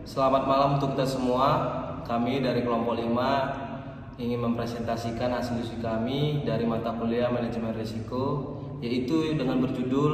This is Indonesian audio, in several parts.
Selamat malam untuk kita semua. Kami dari kelompok 5 ingin mempresentasikan hasil diskusi kami dari mata kuliah Manajemen Risiko, yaitu dengan berjudul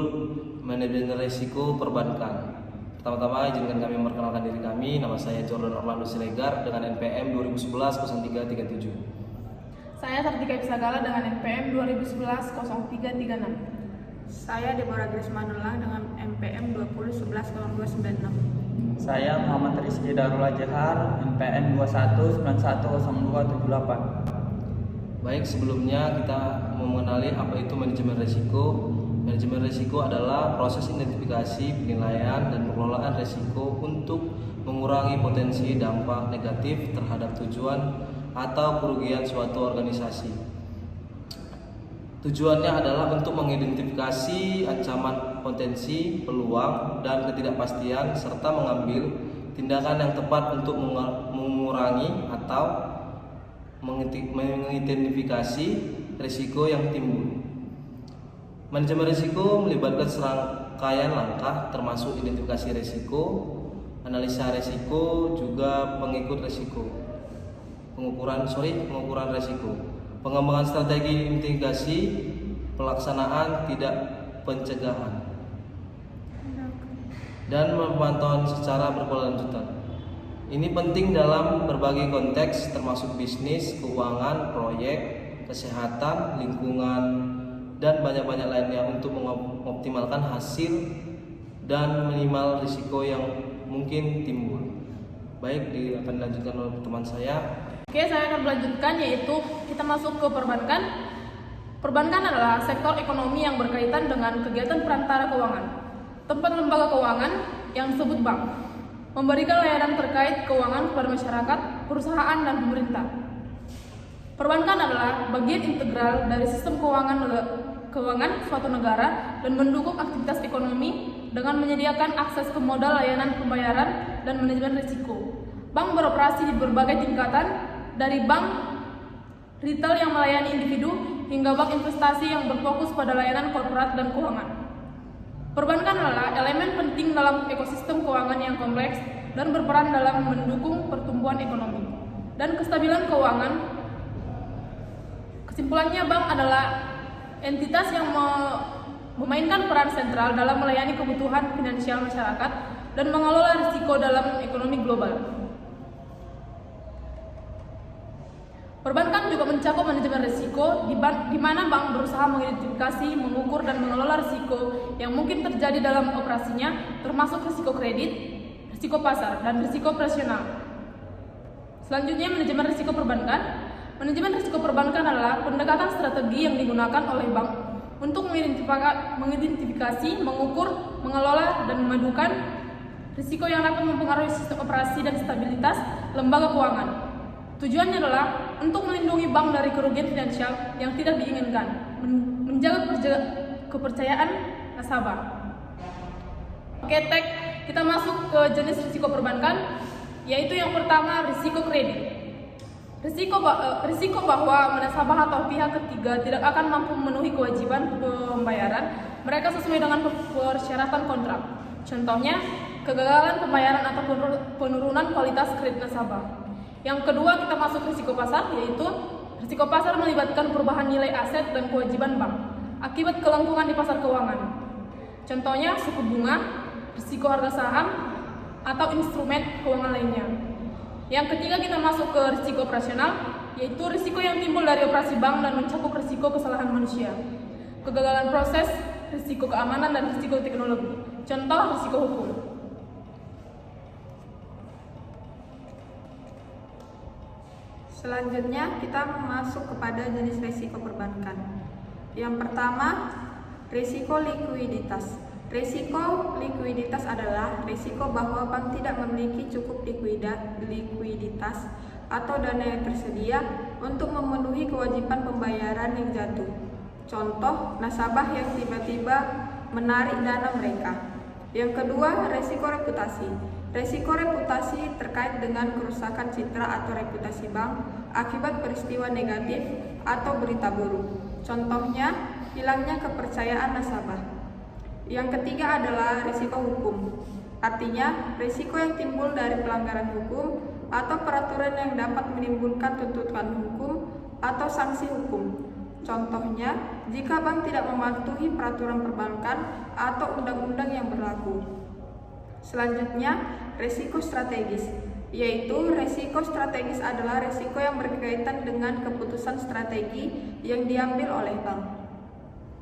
Manajemen Risiko Perbankan. Pertama-tama izinkan kami memperkenalkan diri kami. Nama saya Jordan Orlando Siregar dengan NPM 2011-0337. Saya Sartika Ipsagala dengan NPM 2011-0336. Saya Deborah Grace Manula dengan NPM 2011-0296. Saya Muhammad Rizky Darul Jahar, NPM 219108. Baik, sebelumnya kita mengenali apa itu manajemen risiko. Manajemen risiko adalah proses identifikasi, penilaian, dan pengelolaan risiko untuk mengurangi potensi dampak negatif terhadap tujuan atau kerugian suatu organisasi. Tujuannya adalah untuk mengidentifikasi ancaman, potensi, peluang, dan ketidakpastian serta mengambil tindakan yang tepat untuk mengurangi atau mengidentifikasi risiko yang timbul. Manajemen risiko melibatkan serangkaian langkah termasuk identifikasi risiko, analisa risiko, juga pengukuran risiko, pengembangan strategi mitigasi, pelaksanaan tidak pencegahan, dan pemantauan secara berkelanjutan. Ini penting dalam berbagai konteks termasuk bisnis, keuangan, proyek, kesehatan, lingkungan, dan banyak-banyak lainnya untuk mengoptimalkan hasil dan minimal risiko yang mungkin timbul. Baik, akan dilanjutkan oleh teman saya. Oke, saya akan melanjutkan, yaitu kita masuk ke perbankan. Perbankan adalah sektor ekonomi yang berkaitan dengan kegiatan perantara keuangan, tempat lembaga keuangan yang disebut bank, memberikan layanan terkait keuangan kepada masyarakat, perusahaan, dan pemerintah. Perbankan adalah bagian integral dari sistem keuangan suatu negara dan mendukung aktivitas ekonomi dengan menyediakan akses ke modal, layanan pembayaran, dan manajemen risiko. Bank beroperasi di berbagai tingkatan, dari bank retail yang melayani individu hingga bank investasi yang berfokus pada layanan korporat dan keuangan. Perbankan adalah elemen penting dalam ekosistem keuangan yang kompleks dan berperan dalam mendukung pertumbuhan ekonomi dan kestabilan keuangan. Kesimpulannya, bank adalah entitas yang memainkan peran sentral dalam melayani kebutuhan finansial masyarakat dan mengelola risiko dalam ekonomi global. Perbankan juga mencakup manajemen risiko, di mana bank berusaha mengidentifikasi, mengukur, dan mengelola risiko yang mungkin terjadi dalam operasinya, termasuk risiko kredit, risiko pasar, dan risiko operasional. Selanjutnya, manajemen risiko perbankan. Manajemen risiko perbankan adalah pendekatan strategi yang digunakan oleh bank untuk mengidentifikasi, mengukur, mengelola, dan memadukan risiko yang dapat mempengaruhi sistem operasi dan stabilitas lembaga keuangan. Tujuannya adalah untuk melindungi bank dari kerugian finansial yang tidak diinginkan, menjaga kepercayaan nasabah. Oke, kita masuk ke jenis risiko perbankan, yaitu yang pertama, risiko kredit. Risiko bahwa nasabah atau pihak ketiga tidak akan mampu memenuhi kewajiban pembayaran mereka sesuai dengan persyaratan kontrak. Contohnya, kegagalan pembayaran atau penurunan kualitas kredit nasabah. Yang kedua, kita masuk risiko pasar, yaitu risiko pasar melibatkan perubahan nilai aset dan kewajiban bank akibat kelangsungan di pasar keuangan. Contohnya, suku bunga, risiko harga saham, atau instrumen keuangan lainnya. Yang ketiga, kita masuk ke risiko operasional, yaitu risiko yang timbul dari operasi bank dan mencakup risiko kesalahan manusia, kegagalan proses, risiko keamanan, dan risiko teknologi. Contoh, risiko hukum. Selanjutnya kita masuk kepada jenis risiko perbankan. Yang pertama, risiko likuiditas. Risiko likuiditas adalah risiko bahwa bank tidak memiliki cukup likuiditas atau dana yang tersedia untuk memenuhi kewajiban pembayaran yang jatuh. Contoh, nasabah yang tiba-tiba menarik dana mereka. Yang kedua, risiko reputasi. Risiko reputasi terkait dengan kerusakan citra atau reputasi bank akibat peristiwa negatif atau berita buruk. Contohnya, hilangnya kepercayaan nasabah. Yang ketiga adalah risiko hukum. Artinya, risiko yang timbul dari pelanggaran hukum atau peraturan yang dapat menimbulkan tuntutan hukum atau sanksi hukum. Contohnya, jika bank tidak mematuhi peraturan perbankan atau undang-undang yang berlaku. Selanjutnya, risiko strategis, yaitu risiko strategis adalah risiko yang berkaitan dengan keputusan strategi yang diambil oleh bank.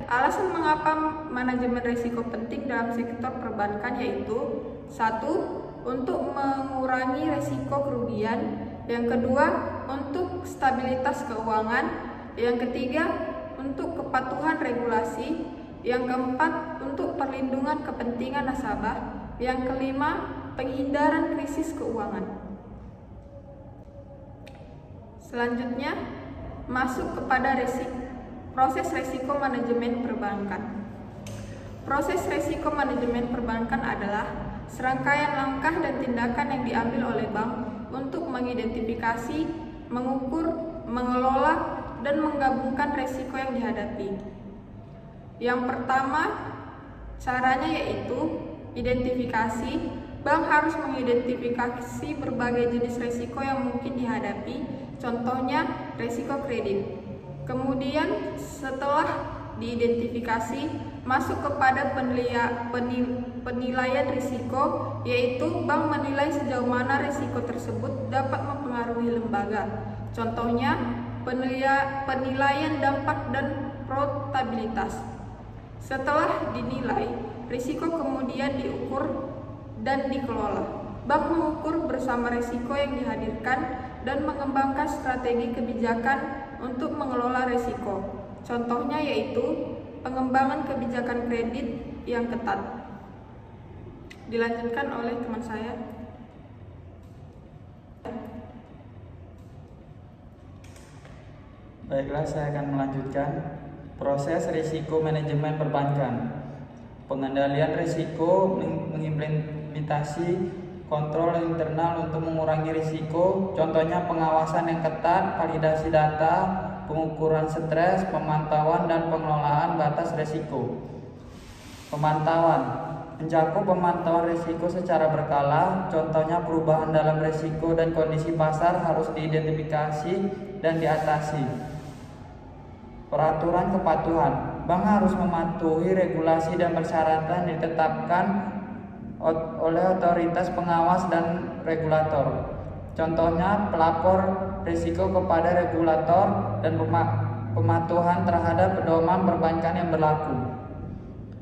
Alasan mengapa manajemen risiko penting dalam sektor perbankan yaitu: 1. Untuk mengurangi risiko kerugian. Yang kedua, untuk stabilitas keuangan. Yang ketiga, untuk kepatuhan regulasi. Yang keempat, untuk perlindungan kepentingan nasabah. Yang kelima, penghindaran krisis keuangan. Selanjutnya, masuk kepada proses risiko manajemen perbankan. Proses risiko manajemen perbankan adalah serangkaian langkah dan tindakan yang diambil oleh bank untuk mengidentifikasi, mengukur, mengelola, dan menggabungkan risiko yang dihadapi. Yang pertama, caranya yaitu identifikasi. Bank harus mengidentifikasi berbagai jenis risiko yang mungkin dihadapi, contohnya risiko kredit. Kemudian setelah diidentifikasi, masuk kepada penilaian risiko, yaitu bank menilai sejauh mana risiko tersebut dapat mempengaruhi lembaga. Contohnya, penilaian dampak dan profitabilitas. Setelah dinilai, risiko kemudian diukur dan dikelola. Bank mengukur bersama risiko yang dihadirkan dan mengembangkan strategi kebijakan untuk mengelola risiko. Contohnya yaitu pengembangan kebijakan kredit yang ketat. Dilanjutkan oleh teman saya. Baiklah, saya akan melanjutkan proses risiko manajemen perbankan. Pengendalian risiko mengimplementasi kontrol internal untuk mengurangi risiko, contohnya pengawasan yang ketat, validasi data, pengukuran stres, pemantauan dan pengelolaan batas risiko. Pemantauan mencakup pemantauan risiko secara berkala, contohnya perubahan dalam risiko dan kondisi pasar harus diidentifikasi dan diatasi. Peraturan kepatuhan, bank harus mematuhi regulasi dan persyaratan ditetapkan oleh otoritas pengawas dan regulator. Contohnya pelapor risiko kepada regulator dan pematuhan terhadap pedoman perbankan yang berlaku.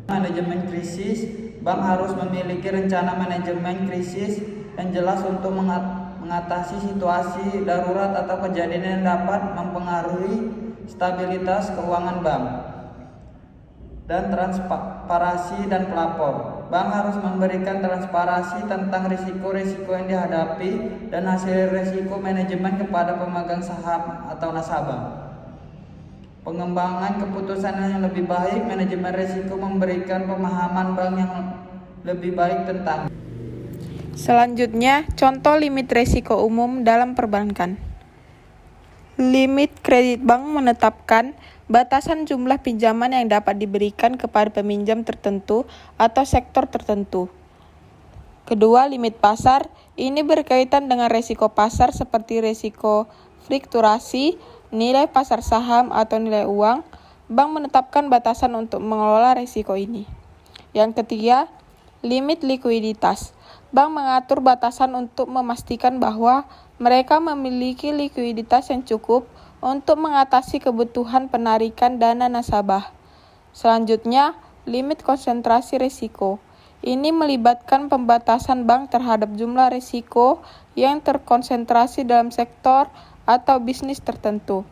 Manajemen krisis, bank harus memiliki rencana manajemen krisis yang jelas untuk mengatasi situasi darurat atau kejadian yang dapat mempengaruhi stabilitas keuangan bank. Dan transparansi dan pelapor. Bank harus memberikan transparansi tentang risiko-risiko yang dihadapi dan hasil risiko manajemen kepada pemegang saham atau nasabah. Pengembangan keputusan yang lebih baik, manajemen risiko memberikan pemahaman bank yang lebih baik tentang. Selanjutnya, contoh limit risiko umum dalam perbankan. Limit kredit bank menetapkan batasan jumlah pinjaman yang dapat diberikan kepada peminjam tertentu atau sektor tertentu. Kedua, limit pasar. Ini berkaitan dengan risiko pasar seperti risiko fluktuasi, nilai pasar saham atau nilai uang. Bank menetapkan batasan untuk mengelola risiko ini. Yang ketiga, limit likuiditas. Bank mengatur batasan untuk memastikan bahwa mereka memiliki likuiditas yang cukup untuk mengatasi kebutuhan penarikan dana nasabah. Selanjutnya, limit konsentrasi risiko. Ini melibatkan pembatasan bank terhadap jumlah risiko yang terkonsentrasi dalam sektor atau bisnis tertentu.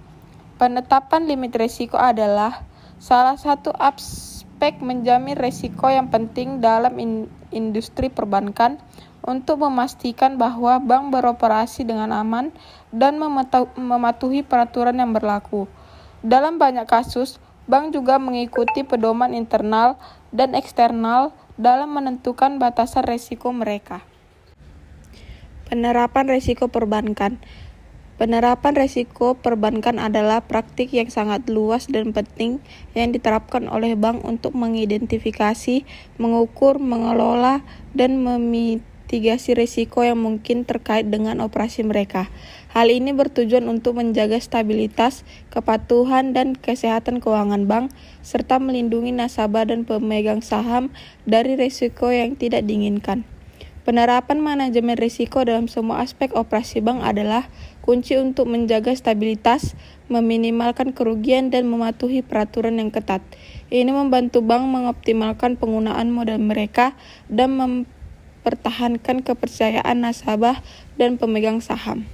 Penetapan limit risiko adalah salah satu aspek menjamin risiko yang penting dalam industri perbankan untuk memastikan bahwa bank beroperasi dengan aman dan mematuhi peraturan yang berlaku. Dalam banyak kasus, bank juga mengikuti pedoman internal dan eksternal dalam menentukan batasan risiko mereka. Penerapan risiko perbankan. Penerapan resiko perbankan adalah praktik yang sangat luas dan penting yang diterapkan oleh bank untuk mengidentifikasi, mengukur, mengelola, dan memitigasi risiko yang mungkin terkait dengan operasi mereka. Hal ini bertujuan untuk menjaga stabilitas, kepatuhan, dan kesehatan keuangan bank, serta melindungi nasabah dan pemegang saham dari risiko yang tidak diinginkan. Penerapan manajemen risiko dalam semua aspek operasi bank adalah kunci untuk menjaga stabilitas, meminimalkan kerugian, dan mematuhi peraturan yang ketat. Ini membantu bank mengoptimalkan penggunaan modal mereka dan mempertahankan kepercayaan nasabah dan pemegang saham.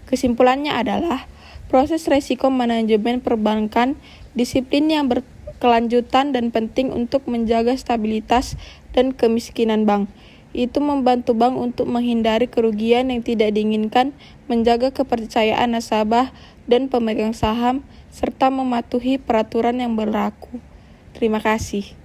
Kesimpulannya adalah, proses risiko manajemen perbankan disiplin yang berkelanjutan dan penting untuk menjaga stabilitas dan kemiskinan bank. Itu membantu bank untuk menghindari kerugian yang tidak diinginkan, menjaga kepercayaan nasabah dan pemegang saham, serta mematuhi peraturan yang berlaku. Terima kasih.